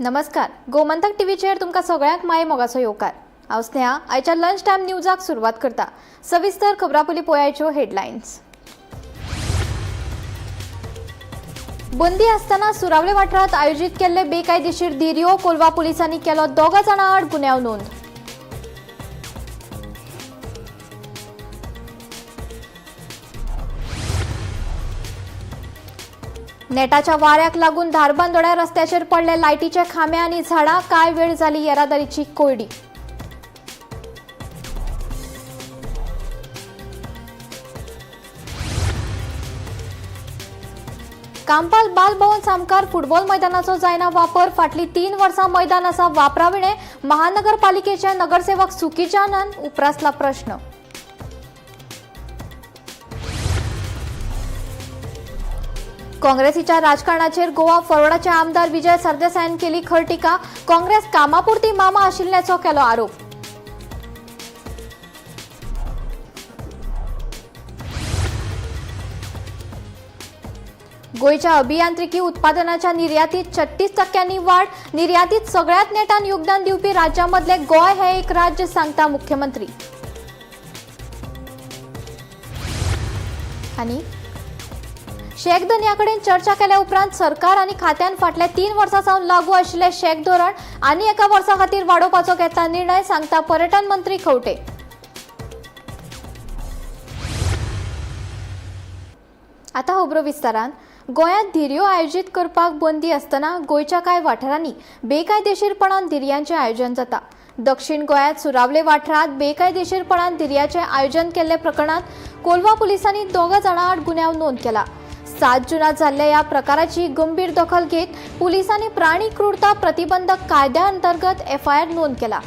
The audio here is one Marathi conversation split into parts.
नमस्कार, गोमंतक टीव्हीचेर तुमकां सगळ्यांक माय मोगाचो येवकार। हांव स्नेहा आयच्या लंच टायम न्यूजाक सुरवात करता। सविस्तर खबरां पयलीं पळोवयाच्यो हेडलायन्स। बंदी आसतना सुरावले वाठारांत आयोजीत केल्ले बेकायदेशीर दिर्यो कोलवा पुलिसांनी केलो 2 जाणां आड गुन्यांव नोंद। नेटाच्या वाऱ्याक लागून धारबांदोड्या रस्त्याचेर पडले लायटीचे खांबे आनी झाडां, कांय वेळ जाली येरादारीची कोयडी। कांपाल बाल भवन सामकार फुटबॉल मैदानाचो जायना वापर। फाटली 3 वर्सां मैदान आसा वापराविणे। महानगरपालिकेचे नगरसेवक सुकीजानान उप्रासला प्रश्न। काँग्रेसीच्या राजकारणाचेर गोवा फॉरवर्डाचे आमदार विजय सरदेसायान केली खर टिका। काँग्रेस कामापुरती मामा आशिल्ल्याचो केलो आरोप। गोयच्या अभियांत्रिकी उत्पादनाच्या निर्यातीत 36% वाढ। निर्यातीत सगळ्यात नेटान योगदान दिवपी राज्यांमदले गोय हे एक राज्य, सांगता मुख्यमंत्री। आणि शेक दर्याकडेन चर्चा केल्या उपरांत सरकार आनी खात्यान फाटल्या 3 वर्सां सावन लागू आशिल्ले शेक धोरण आनी एका वर्सा खातीर वाडोवपाचो घेतला निर्णय, सांगता पर्यटन मंत्री खंवटे। आता खबरो विस्तारान। गोंयांत धिऱ्यो आयोजीत करपाक बंदी आसतना गोंयच्या कांय वाठारांनी बेकायदेशीरपणान धिरयांचें आयोजन जाता। दक्षिण गोंयांत सुरावले वाठारांत बेकायदेशीरपणान धिरयाचें आयोजन केल्ले प्रकरणात कोलवा पुलिसांनी 2 जाणां आड गुन्यांव नोंद केला। 7 जुनात जाल्ल्या ह्या प्रकाराची गंभीर दखल घेत पुलिसांनी प्राणी क्रूरता प्रतिबंधक कायद्या अंतर्गत FIR नोंद केला।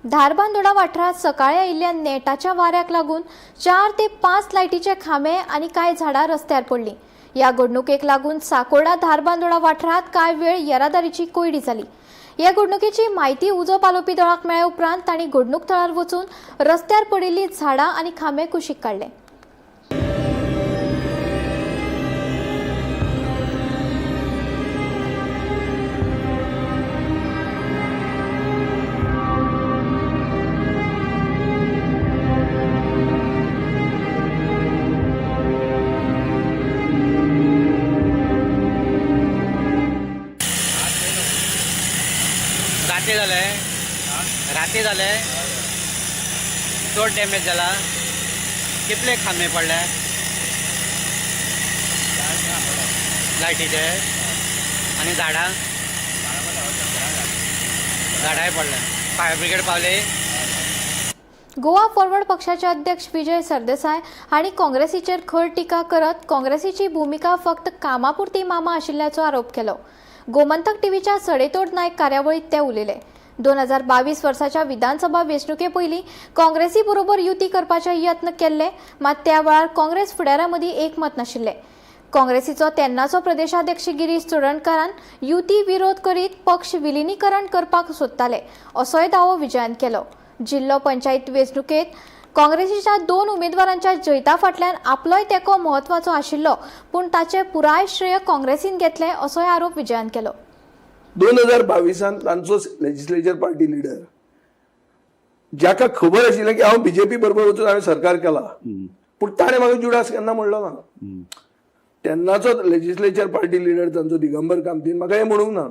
धारबांदोडा वाठारात सकाळी आयिल्ल्या नेटाच्या वाऱ्याक लागून 4 ते 5 लायटीचे खांबे आनी कांय झाडां रस्त्यार पडली। ह्या घडणुकेक लागून साकोर्डा धारबांदोडा वाठारात कांय वेळ येरादारीची कोयडी जाली। ह्या घडणुकेची म्हायती उजो पालोवपी दळाक मेळ्ळे उपरांत तांणी घडणूक थळार वचून रस्त्यार पडिल्लीं झाडां आनी खांबे कुशीक काडले। राती जाले चड डॅमेज जाला। कितले खांबे पडले लायटीचे आनी झाडांय पडले। फायर ब्रिगेड पावले। गोवा फॉरवर्ड पक्षाचे अध्यक्ष विजय सरदेसाय हांणी काँग्रेसीचेर खर टिका करत काँग्रेसीची भूमिका फक्त कामापुरती मामा आशिल्ल्याचो आरोप केलो। गोमंतक टीव्हीच्या सडेतोड नायक कार्यावळीत ते उलयले। 2022 वर्साच्या विधानसभा वेंचणुके पयलीं काँग्रेसी बरोबर युती करपाचे यत्न केल्ले, मात त्या वेळार काँग्रेस फुडाऱ्यां मदीं एकमत नाशिल्लें। काँग्रेसीचो तेन्नाचो प्रदेशाध्यक्ष गिरीश चोडणकारान युती विरोध करीत पक्ष विलिनीकरण करपाक सोदताले असोय दावो विजयान केलो। जिल्लो पंचायत वेंचणुकेत काँग्रेसीच्या 2 उमेदवारांच्या जैता फाटल्यान आपलोय तेंको म्हत्वाचो आशिल्लो, पूण ताचे पुराय श्रेय काँग्रेसीन घेतले असोय आरोप विजयान केलो। 2022 तांचो लेजिस्लेचर पार्टी लिडर ज्याका खबर आशिल्लें की हांव बीजेपी बरोबर वचून हांवें सरकार केला, पूण ताणें म्हाका जुडास केन्ना म्हणलो ना। तेन्नाचो लेजिस्लेचर पार्टी लिडर तांचो दिगंबर कामतीन म्हाका हें म्हणूंक ना।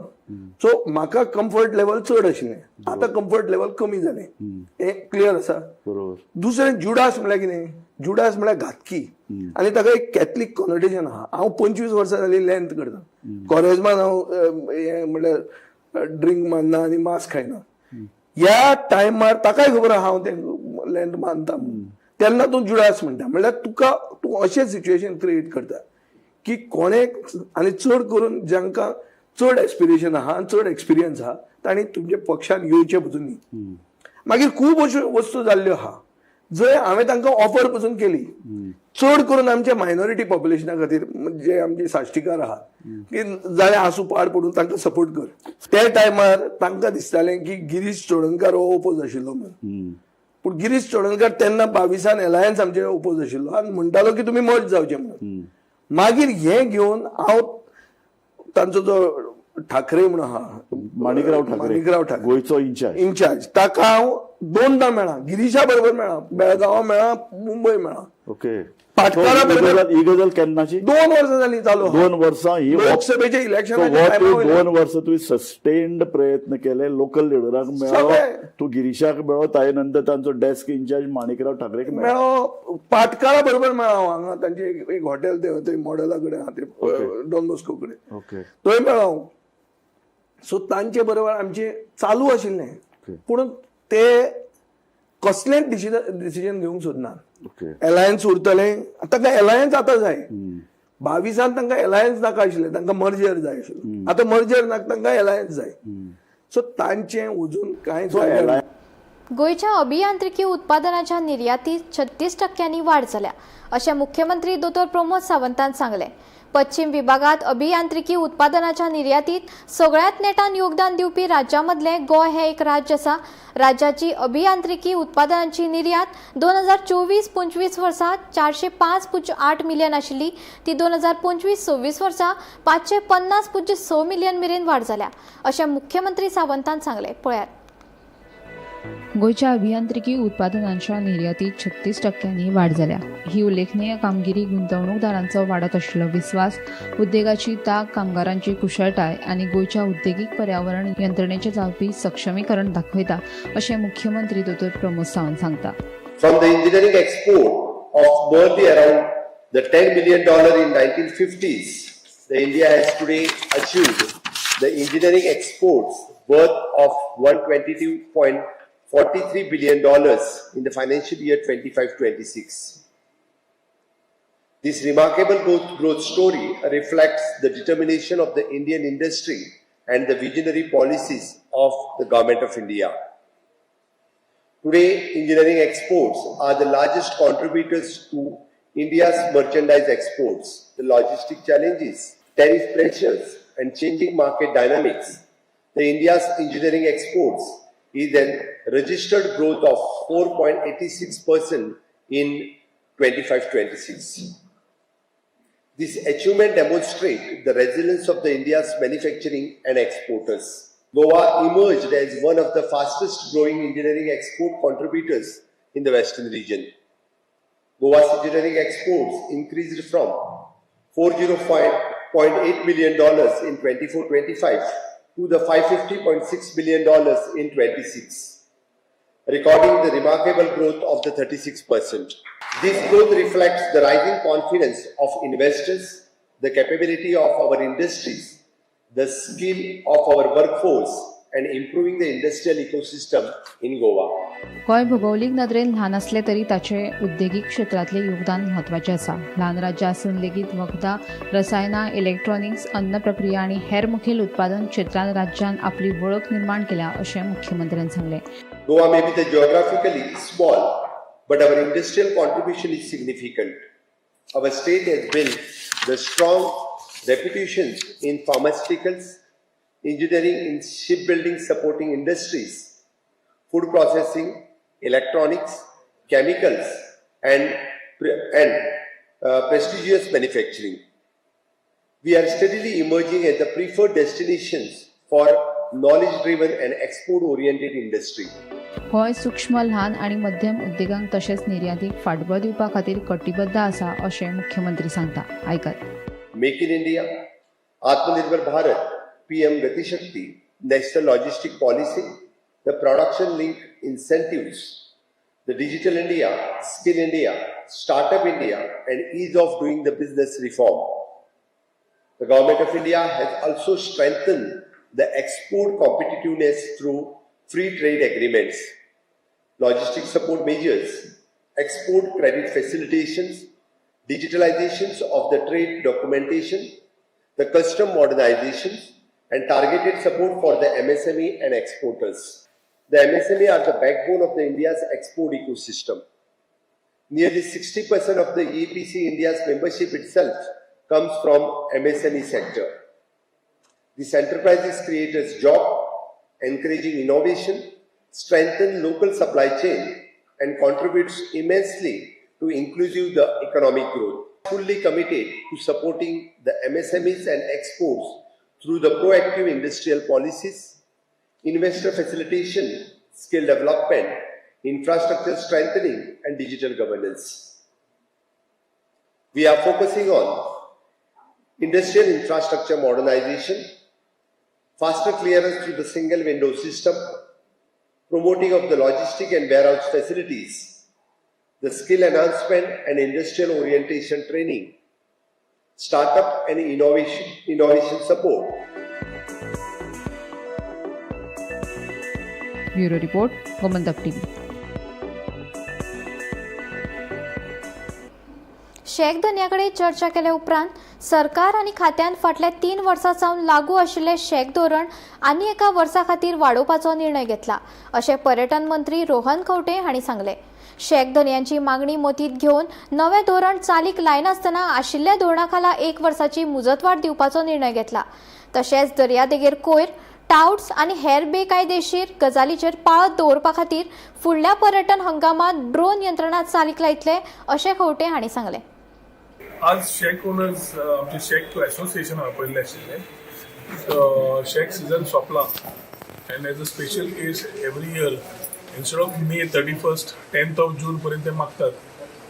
सो म्हाका कम्फर्ट लेवल चड आशिल्लें, आतां कम्फर्ट लेवल कमी जालें, हें क्लियर आसा। दुसरें जुडास म्हळ्यार कितें? जुडास म्हळ्यार घातकी आनी ताका एक कॅथलीक कॉनोटेशन आहा। हांव 25 वर्सां जाली लँथ करता। कॉलेजमान हांव हें म्हळ्यार ड्रिंक मारना आनी मांस खायना। ह्या टायमार ताकाय खबर आहा हांव तें लँथ मानता म्हणून, तेन्ना तूं जुडास म्हणटा। म्हळ्यार तूं अशें सिच्युएशन क्रिएट करता की कोणेक आनी चड करून जांकां चड एस्पिरेशन आहा चड एक्सपिरियन्स आहा तांणी तुमच्या पक्षान येवचे पसून न्ही। मागीर खूब अश्यो वस्तू जाल्ल्यो आहा जंय हांवें तांकां ऑफर पसून केली चड करून आमच्या मायनॉरिटी पॉप्युलेशना खातीर म्हणजे आमची साश्टीकार आहात की जाल्यार आसूं पाड पडून तांकां सपोर्ट कर. त्या टायमार तांकां दिसतालें की गिरीश चोडणकार हो ओपोज आशिल्लो म्हणून. पूण गिरीश चोडणकार तेन्ना 22 एलायन्स आमचे ओपोज आशिल्लो आनी म्हणटालो की तुमी मर्ज जावचे म्हणून. मागीर हें घेवन हांव तांचो जो ठाकरे म्हणून आहा माणिकराव ठाकरे गोंयचो इन्चार्ज ताका हांव 2दा मेळ्ळा. गिरीशा बरोबर मेळ्ळा, बेळगांवा मेळ्ळा, मुंबय मेळ्ळा. ओके. पाटकारा बरोबर ही गजाल केन्नाची 2 वर्सां जालीं चालू. 2 वर्सां ही लोकसभेच्या इलेक्शनाच्या 2 वर्सां तुवें सस्टेन्ड प्रयत्न केले लोकल लिडराक मेळ्ळो, तूं गिरीशाक मेळ्ळो, ताजे नंतर तांचो डेस्क इन्चार्ज माणिकराव ठाकरेक मेळ्ळो. पाटकारा बरोबर मेळ्ळा हांगा तांचे एक हॉटेल थंय मॉडेला कडेन आहा ते डॉन बॉस्को कडेन. ओके. थंय मेळ्ळो. सो तांचे बरोबर आमचे चालू आशिल्लें पूण ते कसलेंच डिसिजन घेवंक सोदनात. एलायन्स उरतले तांकां एलायन्स आतां जाय. 22 तांकां एलायन्स नाका आशिल्लें, तांकां मर्जर जाय आशिल्लो. आतां मर्जर नाका, तांकां एलायन्स जाय. सो तांचें अजून कांयच गोयच्या अभियांत्रिकी उत्पादनाच्या निर्यातीत 36% वाढ जाल्या अशें मुख्यमंत्री दोतोर प्रमोद सावंतान सांगलें. पश्चिम विभागात अभियांत्रिकी उत्पादनाच्या निर्यातीत सगळ्यात नेटान योगदान दिवपी राज्यामदलें गोंय हें एक राज्य आसा. राज्याची अभियांत्रिकी उत्पादनांची निर्यात 2024-25 वर्सा 405.8 मिलियन आशिल्ली ती 2025-26 वर्सा 550.6 मिलियन मेरेन वाड जाल्या अशें मुख्यमंत्री सावंतान सांगलें. पळयात. गोयच्या अभियांत्रिकी उत्पादनांच्या निर्यातीत 36% वाढ जाल्या. ही उल्लेखनीय कामगिरी गुंतवणूकदारांचो वाडत आशिल्लो विस्वास, उद्देगाची तांक, कामगारांची कुशळटाय आनी गोयच्या उद्देगीक पर्यावरण यंत्रणेचें जावपी सक्षमीकरण दाखयता अशें मुख्यमंत्री दोतोर प्रमोद सावंत सांगता. From the engineering export of barely around the $10 million in 1950s, the India has today achieved the engineering exports worth of $122.43 billion in the financial year 25-26. This remarkable growth story reflects the determination of the Indian industry and the visionary policies of the Government of India. Today, engineering exports are the largest contributors to India's merchandise exports. The logistic challenges, tariff pressures, and changing market dynamics, the India's engineering exports is a registered growth of 4.86% in 25-26. This achievement demonstrates the resilience of the India's manufacturing and exporters. Goa emerged as one of the fastest growing engineering export contributors in the western region. Goa's engineering exports increased from $405.8 million in 24-25 to the $550.6 million in 26, recording the remarkable growth of the 36%. This growth reflects the rising confidence of investors, the capability of our industries, the skill of our workforce, and improving the industrial ecosystem in Goa. Goa भौगोलीक नदरेन ल्हान असले तरी ताचे उद्देगीक क्षेत्रातले योगदान म्हत्वाचें आसा. ल्हान राज्य आसून लेगीत वखदां, रसायनां, इलेक्ट्रॉनिक्स, अन्न प्रक्रिया आनी हेर मुखेल उत्पादन क्षेत्रांत राज्यान आपली वळख निर्माण केल्या अशें मुख्यमंत्र्यांनी सांगलें. Goa may be the geographically small, but our industrial contribution is significant. Our state has built the strong reputations in pharmaceuticals, engineering, in shipbuilding supporting industries, food processing, electronics, chemicals, and prestigious manufacturing. We are steadily emerging as the preferred destinations for knowledge-driven and export-oriented industry. Goa सूक्ष्म, ल्हान आनी मध्यम उद्देगांक तशेंच निर्यातीक फाटबळ दिवपा खातीर कटिबद्ध आसा अशें मुख्यमंत्री सांगता. आयकत. Make in India, Atmanirbhar Bharat, PM Gati Shakti, National Logistic Policy, the production link incentives, the Digital India, Skill India, Startup India, and ease of doing the business reform. The Government of India has also strengthened the export competitiveness through free trade agreements, logistic support measures, export credit facilitations, digitalizations of the trade documentation, the custom modernizations, and targeted support for the MSME and exporters. The MSME are the backbone of the India's export ecosystem. nearly 60% of the EPC India's membership itself comes from MSME sector. These enterprises create a job, encouraging innovation, strengthen local supply chain, and contributes immensely to inclusive the economic growth. Fully committed to supporting the MSMEs and exports through the proactive industrial policies, investor facilitation, skill development, infrastructure strengthening, and digital governance. We are focusing on industrial infrastructure modernization, faster clearance through the single window system, promoting of the logistic and warehouse facilities, the skill enhancement and industrial orientation training, startup and innovation support. Bureau report Gomantak TV. Shack धन्याकडे चर्चा केले उपरांत सरकार आनी खात्यान फाटल्या 3 वर्सां सावन लागू आशिल्ले शेक धोरण आनी एका वर्सा खातीर वाडोवपाचो निर्णय घेतला अशें पर्यटन मंत्री रोहन खंवटे हांणी सांगले. शेक धन्यांची मागणी मतींत घेवन नवें धोरण चालीक लायनासतना आशिल्ल्या धोरणा खाला 1 वर्साची मुजतवाड दिवपाचो निर्णय घेतला. तशेंच दर्यादेगेर कोयर, टाउट्स आनी हेर बेकायदेशीर गजालींचेर पाळत दवरपा खातीर फुडल्या पर्यटन हंगामात ड्रोन यंत्रणा चालीक लायतले अशें खंवटे हांणी सांगले. आज शेक ओनर्स आमचे शेक असोसिएशन आपयल्ले आशिल्ले. शेक सीजन सोंपला and as a special case every year instead of May 31st 10th of June पर्यंत ते मागतात.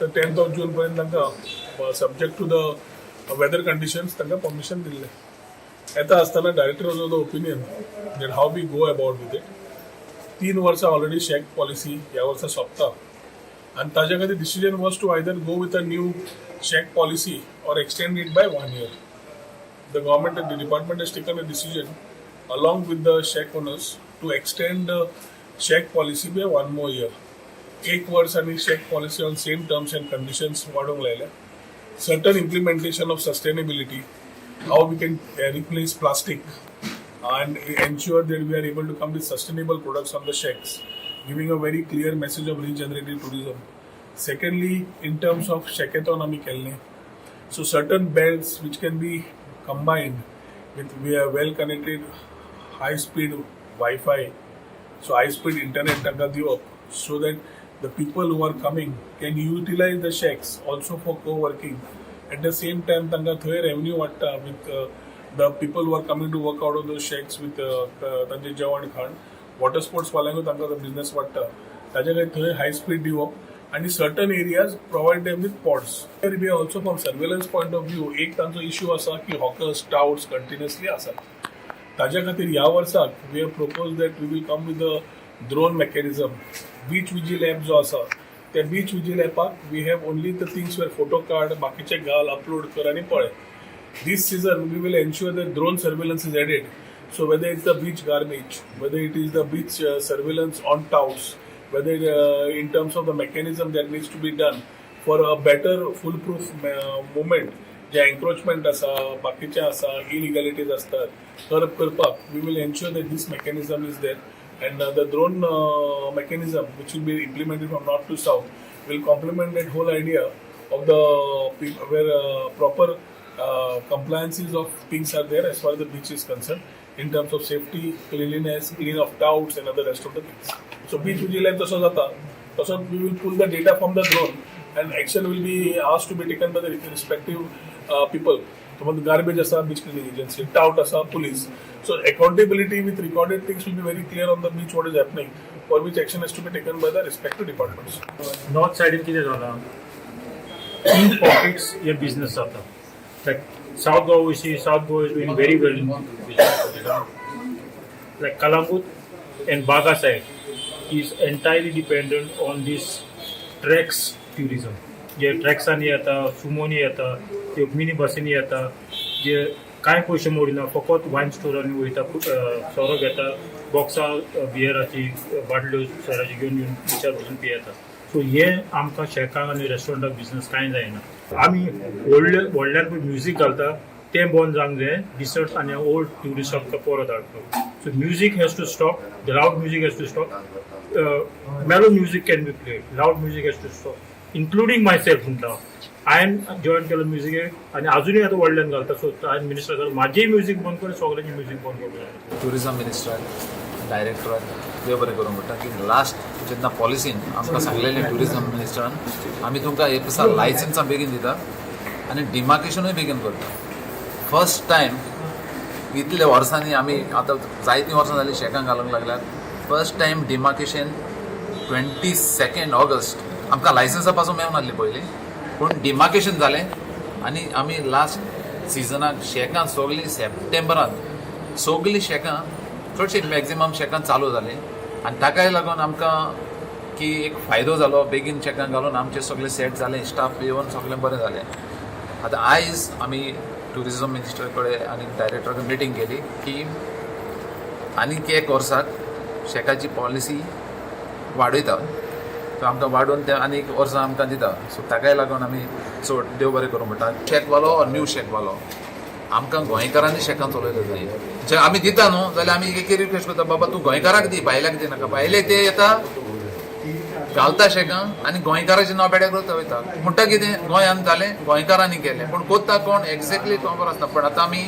तर 10th of June पर्यंत तांकां subject to the weather conditions तांकां परमिशन दिल्ले. येता आसतना director of the opinion that how we go about with it. 3 वर्सां ऑलरेडी शेक पॉलिसी ह्या वर्सा सोंपता and ताजे खातीर decision was to either go with a new shake policy or extend it by 1 year. The government and the department has taken a decision along with the shake owners to extend the shake policy by 1 more year. 1 वर्ष आणि शेक policy on same terms and conditions वाढवूंक लायल्या. Certain implementation of sustainability, how we can replace plastic and ensure that we are able to come with sustainable products on the shacks, giving a very clear message of regenerative tourism. Secondly, in terms of shackathon kelne, so certain belts which can be combined with well connected high speed Wi-Fi, so high speed internet tanga diwap, so that the people who are coming can utilize the shacks also for co-working. At the same time tanga thoy revenue vatta with the people who are coming to work out of those shacks with tanje jewan khan. Water sports वाल्यांक तांकां बिझनेस वाडटा. ताजे खातीर थंय हाय स्पीड दिवप आनी certain areas provide them with pods. Be also from surveillance point of view एक तांचो इश्यू आसा की हॉकर्स टाउट्स कंटिन्युअसली आसात. ताज्या खातीर ह्या वर्साक we have propose that we will come with a drone mechanism. Beach vigil app जो आसा त्या बीच विजील एपाक we have only the things where photo काड बाकीचे घाल अपलोड कर आनी पळय. This season we will ensure that drone surveillance is added. So whether it's the beach garbage, whether it is the beach surveillance on touts, whether in terms of the mechanism that needs to be done for a better foolproof movement, जे encroachment asa, bakiche asa, illegalities astat, curb करपाक, we will ensure that this mechanism is there, and the drone mechanism which will be implemented from north to south will complement that whole idea of the where proper compliances of things are there as far as the beach is concerned. In terms of safety, cleanliness, clean of touts and other rest of the things. So beach vigil like तसो जाता. तसो we will pull the data from the drone and action will be asked to be taken by the respective people. So garbage asa, beach cleaning agency, tout asa, police. So accountability with recorded things will be very clear on the beach what is happening, for which action has to be taken by the respective departments. North साइडीन कितें जाला 3 पॉकेट्स हे बिझनेस जाता. लायक South Goa, we see South Goa is doing very well in tourism. Like Kalamut and Baga side is entirely dependent on this treks tourism. जे ट्रॅक्सांनी येता, सुमोनी येता, ते मिनी बसींनी येता, जे कांय पयशे मोडिना फकत वायन स्टोरांनी वयता, सोरो घेता, बॉक्सां बियराची बाटल्यो सोराची घेवन येवन बिचार बसून पियेता. सो हे आमकां शेकांक आनी रेस्टॉरंटाक बिझनेस कांय जायना. आमी व्हडल्यान पळय म्युजीक घालता तें बंद जावंक जाय. डिसर्ट आनी ओल्ड ट्युरिस्टांक परत हाडपाक. So music has to stop. The loud music has to stop. Mellow music can be played. Loud music has to stop. Including myself म्हणटा हांवें जॉईन केलं म्युझिक आणि अजूनही आता व्हडल्यान घालता सो हांवें मिनिस्टर माझेही म्युझिक बंद करून सगळ्यांची म्युझिक बंद करून टुरिझम मिनिस्टर डायरेक्टराक देव बरें करूंक पडटा की लास्ट जेन्ना पॉलिसीन आमकां सांगलेलें टुरिझम मिनिस्टरान आमी तुमकां एक दिसा लायसन्सां बेगीन दिता आनी डिमार्केशनूय बेगीन करता. फर्स्ट टायम इतल्या वर्सांनी आमी आतां जायतीं वर्सां जालीं शेकांक घालूंक लागल्यात. फर्स्ट टायम डिमार्केशन 22 ऑगस्ट आमकां लायसन्सा पासून मेळूंक नासली पयलीं पूण डिमार्केशन जालें आनी आमी लास्ट सिजनाक शेकां सगळीं सप्टेंबरांत सगळीं शेकां चडशीं मॅक्झिमम शेकां चालू जालीं आनी ताकाय लागून आमकां की एक फायदो जालो बेगीन शेकां घालून आमचें सगळें सेट जालें स्टाफ येवन सगळें बरें जालें. आतां आयज आमी टुरिझम मिनिस्टर कडेन आनी डायरेक्टरा कडेन मिटींग केली की आनीक एक वर्साक शेकाची पॉलिसी वाडयता सो आमकां वाडोवन ते आनीक वर्सां आमकां दिता. सो ताकाय लागून आमी चड देव बरें करूं म्हणटा. शेकवालो ऑर न्यू शेकवालो आमकां गोंयकारांनी शेकां चलयले जाय. जे आमी दिता न्हू जाल्यार आमी एक रिक्वेस्ट करता बाबा तूं गोंयकाराक दी भायल्याक दिनाका. भायले ते येता घालता शेकां आनी गोंयकाराचें नांव बेड्याक करता वयता म्हणटा कितें गोंयांत जालें गोंयकारांनी केलें पूण कोत्ता कोण एक्झॅक्टली खबर आसना. पण आतां आमी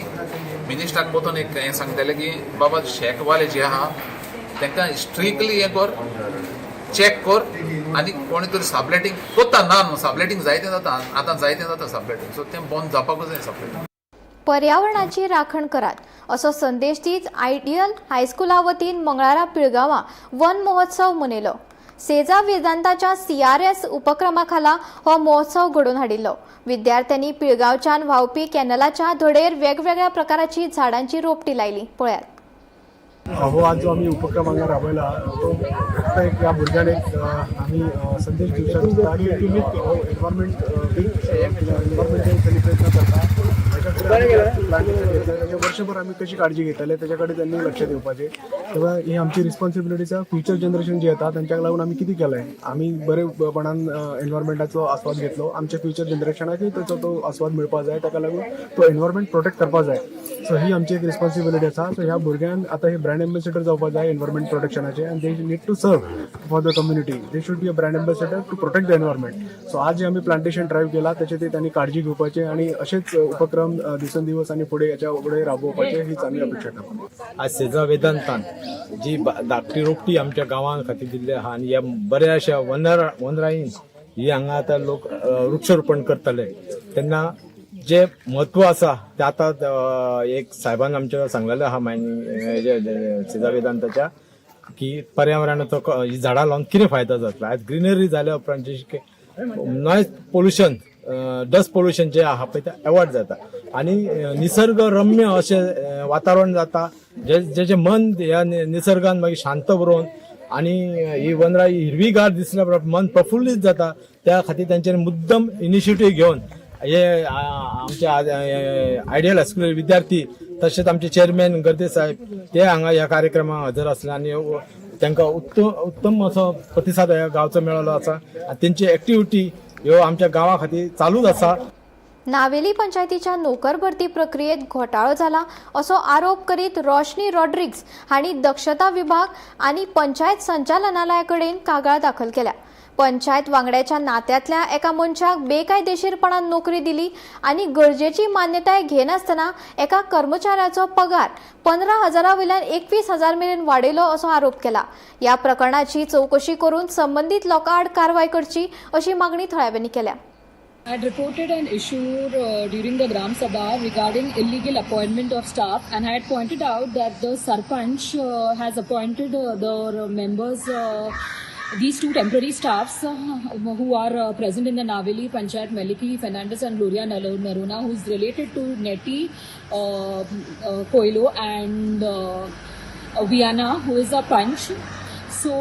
मिनिस्टराक पोतून एक हें सांगतले की बाबा शेकवाले जे आहा तांकां स्ट्रिक्टली हें कर चॅक कर आनी कोणी तरी सबलेटींग कोत्ता ना न्हू सबलेटींग जायतें जाता आतां जायतें जाता सबलेटींग सो तें बंद जावपाकूच जाय सबलेटींग. पर्यावरणाची राखण करात असो संदेश दीत आयडियल हायस्कुला वतीन मंगळारा पिळगांवां वन महोत्सव मनयलो. सेजा वेदांताच्या CRS उपक्रमाखाला हो महोत्सव घडोवन हाडिल्लो. विद्यार्थ्यांनी पिळगांवच्यान व्हांवपी कॅनलाच्या धडेर वेगवेगळ्या प्रकाराची झाडांची रोपटी लायली. पळयात. हो आज जो आम्ही उपक्रम हांगा राबयला तो फक्त एक ह्या भुरग्यांक एक आमी संदेश दिवंक सोदता की तुमी एनवायरमेंट एनवायरमेंटल सेलिब्रेशन करता त्याच्या वर्षभर आम्ही कशी काळजी घेतले त्याच्याकडे त्यांनी लक्ष दिवपाचें. तेव्हा ही आमची रिस्पॉन्सिबिलिटीज आसा. फ्युचर जनरेशन जे येता तांच्याक लागून आमी कितें केलें आमी बरेपणान एनवायरमेंटाचो आस्वाद घेतलो. आमच्या फ्युचर जनरेशनाकूय ताचो तो आस्वाद मेळपाक जाय ताका लागून तो एनवायरमेंट प्रोटेक्ट करपाक जाय. सो ही आमची एक रिस्पॉन्सिबिलिटी आसा. सो ह्या भुरग्यांक आतां हे ब्रँड एम्बेसिडर जावपाक जाय एनवायरमेंट प्रोटेक्शनाचे आनी they need to serve for the community. They should be a brand ambassador to protect the environment. So आज जे आम्ही प्लांटेशन ड्रायव्ह केला त्याचे ते त्यांनी काळजी घेवपाचे आणि असेच उपक्रम दिवसेंदिवस आणि पुढे याच्या पुढे राबोवपाचे हीच आम्ही अपेक्षा करतो. आज सेजा वेदांतान जी धाकटी रोपटी आमच्या गांवां खातीर दिल्ली आहा आनी ह्या बऱ्याशा वनराईन ही हांगा आतां लोक वृक्षारोपण करतले तेन्ना जे म्हत्व आसा ते आतां एक साहेबान आमच्या सांगलेलें आहा सेजा वेदांताच्या की पर्यावरणाचो ही झाडां लावन कितें फायदो जातलो. आयज ग्रीनरी जाल्या उपरांत जे नॉयज पोल्युशन डस्ट पोल्युशन जे आहा पळय तें अवॉयड जाता आनी निसर्ग रम्य अशें वातावरण जाता जे मन ह्या निसर्गान मागीर शांत उरोवन आनी ही वनराई हिरवीगार दिसल्या उपरांत मन प्रफुल्लीत जाता. त्या खातीर तांच्यांनी मुद्दम इनिशिएटीव घेवन हे आमचे आयडियल हायस्कूल विद्यार्थी तशेंच आमचे चेअरमॅन गर्दे साहेब ते हांगा ह्या कार्यक्रमाक हजर आसले आनी तांकां उत्तम असो प्रतिसाद ह्या गांवचो मेळ्ळो आसा आनी तेंची एक्टिविटी ह्यो आमच्या गांवा खातीर चालूच आसा. नावेली पंचायतीच्या नोकर भरती प्रक्रियेत घोटाळो जाला असो आरोप करीत रोशनी रॉड्रिग्स हांणी दक्षता विभाग आणि पंचायत संचालनालया कडेन कागाळ दाखल केल्या. पंचायत वांगड्याच्या नात्यांतल्या एका मनशाक बेकायदेशीरपणान नोकरी दिली आणि गरजेची मान्यताय घेनासतना एका कर्मचाऱ्याचो पगार 15,000 वयल्यान 21,000 मेरेन वाडयलो असो आरोप केला. या प्रकरणाची चौकशी करून संबंधित लोकां आड कारवाय करची अशी मागणी थळाव्यांनी केल्या. I had reported an issue during the Gram Sabha regarding illegal appointment of staff, and I had pointed out that the Sarpanch has appointed the members, these two temporary staffs who are present in the Naveli Panchayat, Meliki Fernandez and Gloria Naruna, who is related to Neti Koilo and Viana, who is a Panch. So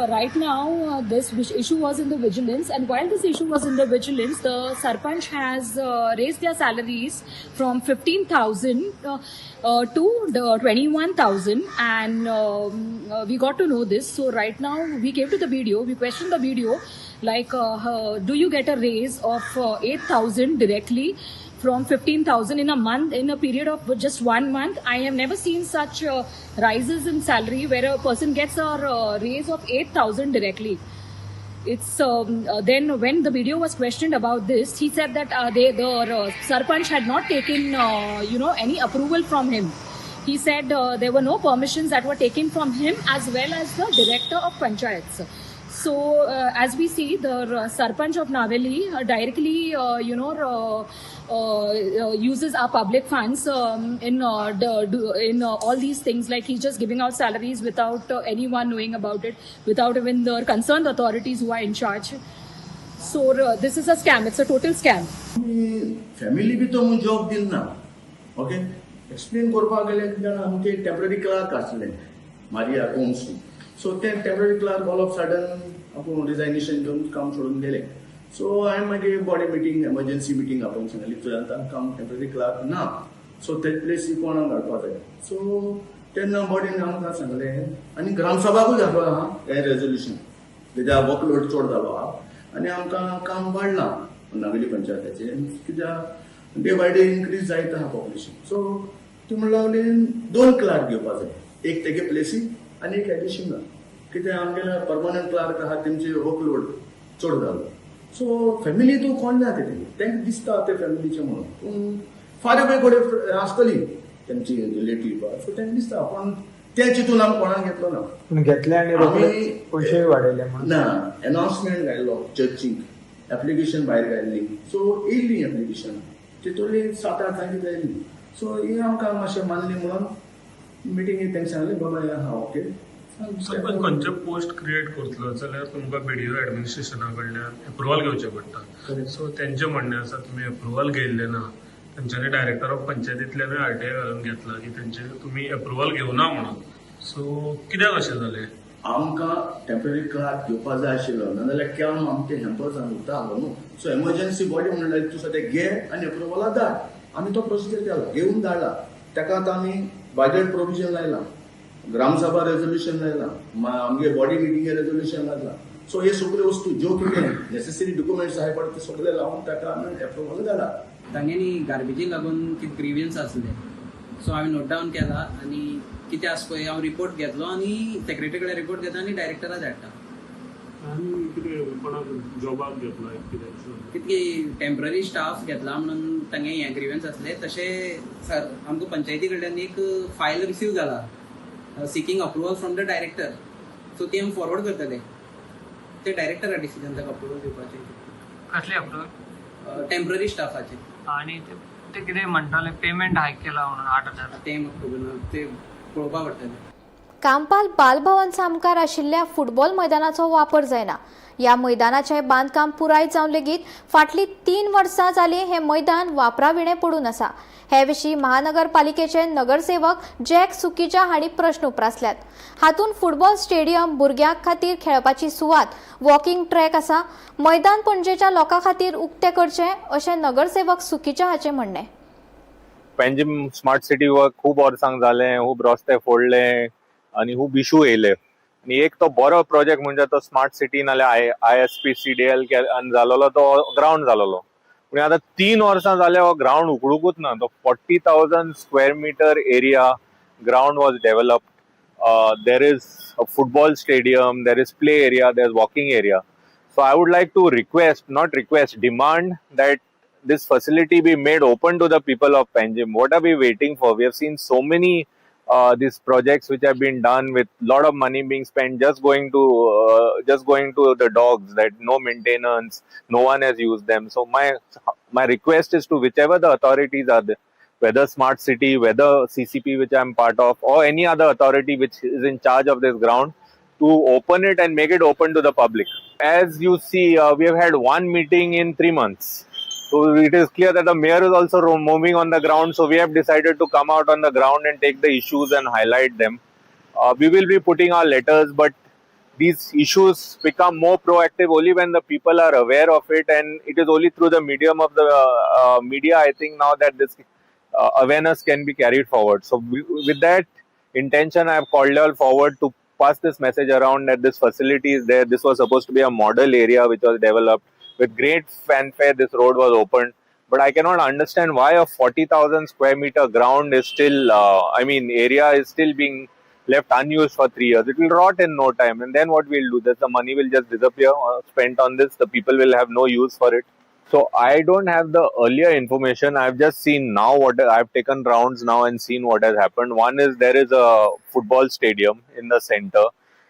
right now this issue was in the vigilance, and while this issue was in the vigilance, the Sarpanch has raised their salaries from 15,000 to 21,000, and we got to know this. So right now we came to the video, we questioned the video like do you get a raise of 8,000 directly from 15,000 in a month, in a period of just 1 month? I have never seen such rises in salary where a person gets a raise of 8,000 directly. it's then when the video was questioned about this, he said that the Sarpanch had not taken any approval from him. He said there were no permissions that were taken from him as well as the director of Panchayats. So as we see, the Sarpanch of Naveli directly uses our public funds in all these things. Like he's just giving out salaries without anyone knowing about it, without even the concerned authorities who are in charge. So this is a scam. It's a total scam. Family बी तो जॉब दिल ना. ओके एक्सप्लेन करपाक गेले जाणां आमचे टेम्पररी क्लार्क आसले मारिया कोम्सू. सो ते temporary clerk all of sudden आपूण रिजायनेशन घेवन काम सोडून गेले. सो हांवें मागीर बॉडी मिटींग एमर्जन्सी मिटींग आपोवंक सांगली तुज्यान काम टेम्पररी क्लार्क ना. सो ते प्लेसी कोणाक घालपा जाय. सो तेन्ना बॉडीन आमकां सांगलें आनी ग्रामसभाकूय घातलो आहा हें रेजोल्युशन तेज्या वर्कलोड चड जालो आहा आनी आमकां काम वाडलां नावेली पंचायतीचें कित्याक डे बाय डे इन्क्रीज जायत आहा पॉप्युलेशन. सो ती म्हणून लागली 2 क्लार्क घेवपा जाय, एक तेगे प्लेसी आनी एक एडिशनल कित्याक आमगेले परमनंट क्लार्क आहा तेंचे वर्कलोड चड जालो. सो फॅमिली तूं कोण ना तेगे तेंका दिसता ते फॅमिलीचे म्हणून पूण फार वेळ कडेन आसतली तेंची रिलेटीव. सो तेंका दिसता पण ते चिंतून आमी कोणाक घेतलो ना. पूण घेतले आनी पयशे वाडयले ना. अनाउन्समेंट घायलो चर्चीक, एप्लिकेशन भायर घाल्ली. सो येयल्ली एप्लिकेशन तितूंतली 7-8 जागी जायली. सो ही आमकां मातशें मानली म्हणून मिटिंगेक तेंका सांगलें बाबा हा ओके. पण खंयचे पोस्ट क्रिएट करतलो जाल्यार तुमकां बीडीओ एडमिनिस्ट्रेशना कडल्यान अप्रुवल घेवचें पडटा. सो तेंचें म्हणणें आसा तुमी अप्रुवल घेयल्ले ना. तेंच्यांनी डायरेक्टर ऑफ पंचायतींतल्यानूय आरटीआय घालून घेतला की तेंचे तुमी अप्रुवल घेवना म्हणून. सो कित्याक अशें जालें? आमकां टेम्पररी क्लार्क घेवपा जाय आशिल्लो नाजाल्यार कॅम आमचे हॅम्पर्स उरता आसलो न्हू. सो एमर्जन्सी बॉडी म्हणल्यार तूं सद्या घे आनी अप्रुवला धाड. आमी तो प्रोसिजर केला, घेवन धाडला. ताका आतां आमी बजेट प्रोविजन लायला, ग्रामसभा रेजोल्युशन लायला, आमगे बॉडी मिटिंगे रेजोल्युशन लायला. सो हे सगळे वस्तू ज्यो कितें नेसेसरी डॉक्युमेंट्स आहाय पडटा ते सगळे लावन ताका आमी अप्रुवल धाडला. तांगेनी गार्बेजी लागून कितें ग्रीवियन्स आसले सो हांवें नोट डावन केला आनी कितें आसा पळय हांव रिपोर्ट घेतलो आनी सेक्रेटरी कडेन रिपोर्ट घेता आनी डायरेक्टरा धाडटा. आनी कितें कोणाक जॉबाक घेतलो कितें टेम्पररी स्टाफ घेतला म्हणून तांगे हें ग्रीवियन्स आसले. तशें सर आमकां पंचायती कडल्यान एक फायल रिसीव जाला seeking approval from the director. So ती आमी फॉरवर्ड करतले. ते डायरेक्टरा डिसिजन ताका अप्रुवल दिवपाचें. कसले अप्रुवल? टेम्पररी स्टाफाचे. आणि ते कितें म्हणटाले पेमेंट हायक केला म्हणून 8,000. ते म्हाका खबर ना, ते पळोवपाक पडटलें. कांपाल बालभवन सामकार आशिल्ल्या फुटबॉल मैदानाचो वापर जायना. ह्या मैदानाचें बांदकाम पुराय जावन लेगीत फाटलीं 3 वर्सां जालीं हें मैदान वापराविणें पडून आसा. हे विशीं महानगरपालिकेचे नगरसेवक जॅक सुकीजा हांणी प्रश्न उपरासल्यात. हातूंत फुटबॉल स्टेडियम, भुरग्यां खातीर खेळपाची सुवात, वॉकिंग ट्रॅक आसा. मैदान पणजेच्या लोकां खातीर उक्तें करचें अशें नगरसेवक सुकीजा हाचें म्हणणें. पेंजीम स्मार्ट सिटी वर्क खूब वर्सांक जालें, खूब रस्ते फोडले आनी खूब इशू येयले. आनी एक तो बरो प्रोजेक्ट म्हणजे तो स्मार्ट सिटी नाल्यार ISPCDL जालोलो तो ग्राउंड जालोलो. पूण आतां 3 वर्सां जाले हो ग्राउंड उकडूकूच ना. तो 40,000 square metre area ground was developed. There is a football stadium, there is play area, there is walking area. So I would like to demand that this facility be made open to the people of Panjim. What are we waiting for? We have seen so many these projects which have been done with lot of money being spent just going to the dogs, that no maintenance, no one has used them. So my request is to whichever the authorities are there, whether Smart City, whether CCP which I am part of, or any other authority which is in charge of this ground, to open it and make it open to the public. As you see, we have had one meeting in 3 months. So it is clear that the mayor is also moving on the ground. So we have decided to come out on the ground and take the issues and highlight them. We will be putting our letters, but these issues become more proactive only when the people are aware of it, and it is only through the medium of the media, I think now, that this awareness can be carried forward. So with that intention, I have called you all forward to pass this message around that this facility is there. This was supposed to be a model area which was developed. With great fanfare, this road was opened. But I cannot understand why a 40,000 square meter ground is still, area is still being left unused for 3 years. It will rot in no time. And then what we'll do? The money will just disappear spent on this. The people will have no use for it. So I don't have the earlier information. I've just seen now what I've taken rounds now and seen what has happened. One is there is a football stadium in the center.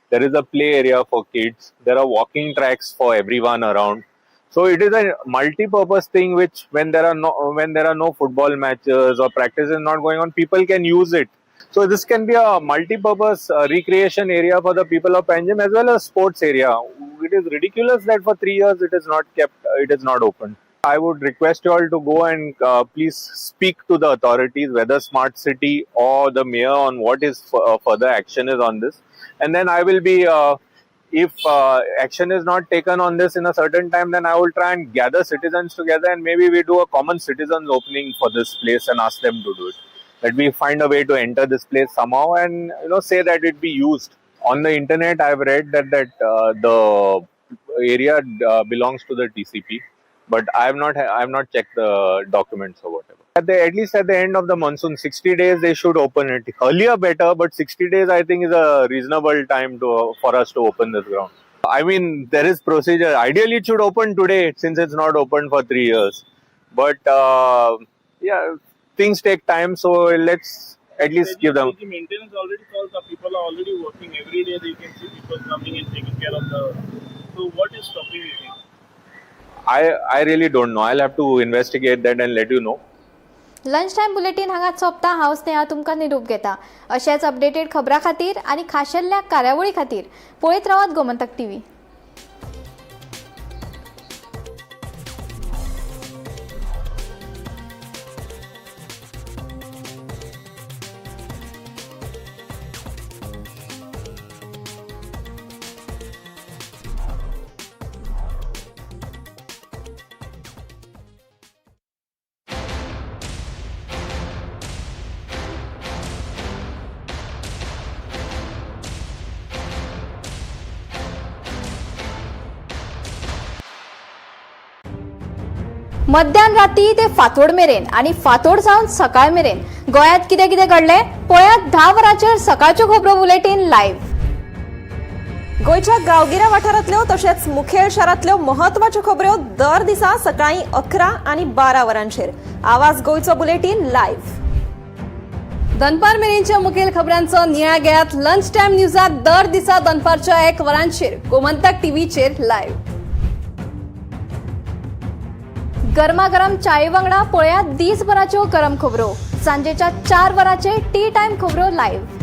There is a play area for kids. There are walking tracks for everyone around. So it is a multi-purpose thing which when there are no football matches or practice is not going on, people can use it. So this can be a multi-purpose recreation area for the people of Panjim as well as sports area. It is ridiculous that for 3 years it is not open. I would request you all to go and please speak to the authorities, whether Smart City or the mayor, on what is further action is on this. And then I will be, if action is not taken on this in a certain time, then I will try and gather citizens together and maybe we do a common citizens opening for this place and ask them to do it. That we find a way to enter this place somehow and say that it be used. On the internet, I've read that the area belongs to the TCP, but I have not checked the documents or whatever. At least at the end of the monsoon, 60 days they should open it. Earlier better, but 60 days I think is a reasonable time for us to open this ground. I mean, there is procedure. Ideally, it should open today since it's not open for 3 years. But things take time, so let's at least give them. The maintenance already solved. The people are already working every day. You can see people coming and taking care of the. So what is stopping you? I really don't know. I'll have to investigate that and let you know. Lunch time bulletin हांगा सोंपता. हांव स्नेहा तुमकां निरोप घेता. अशेच अपडेटेड खबरां खातीर आनी खाशेल्ल्या कार्यावळी खातीर पळयत रावात गोमंतक टीव्ही. मध्यान राती ते फातोड मेरेन आणि फातोड जावन सकाळ मेरेन गोंयांत कितें कितें घडलें पळयात 10 वरांचेर सकाळच्यो खबरो बुलेटिन लायव्ह. गोंयच्या गांवगिऱ्या वाठारांतल्यो तशेंच मुखेल शारांतल्यो महत्वाच्यो खबरो दर दिसा सकाळीं 11 आनी 12 वरांचेर. आवाज गोंयचो बुलेटिन लायव्ह. दनपार मेरेनच्या मुखेल खबरांचो नियाळ घेयात लंच टायम न्यूजाक दर दिसा दनपारच्या 1 वरांचेर गोमंतक टीव्हीचेर लायव्ह. गरमागरम चाये वांगडा पळयात दिसभराच्यो गरम खबरो. सांजेच्या 4 वरांचेर टी टायम खबरो लायव्ह.